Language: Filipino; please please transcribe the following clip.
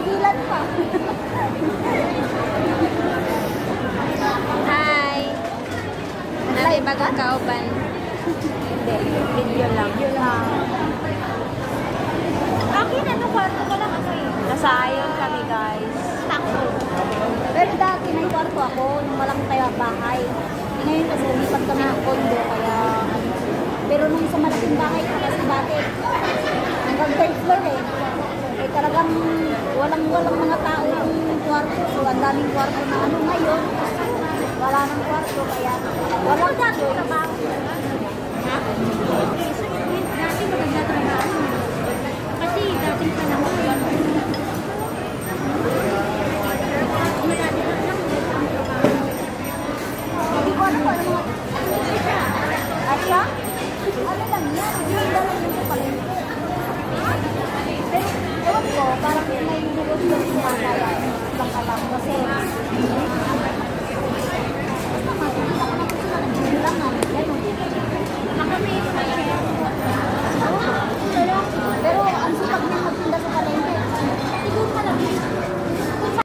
pigilan pa. Hi! Nabi bagang kauban. Hindi, video lang. Akin, ano, kwarto ko lang ako eh. Nasayon kami guys. Pero dati may kwarto ako, nung walang tayo bahay. Ngayon kasi lumipat kami ng condo, kaya... Pero nung sa malaking bahay ko kasi dati, hanggang third floor eh. Eh talagang walang mga tao yung kwarto. So ang daming kwarto na ano ngayon. Wala nang kwarto, kaya walang dati trabaho. Ha?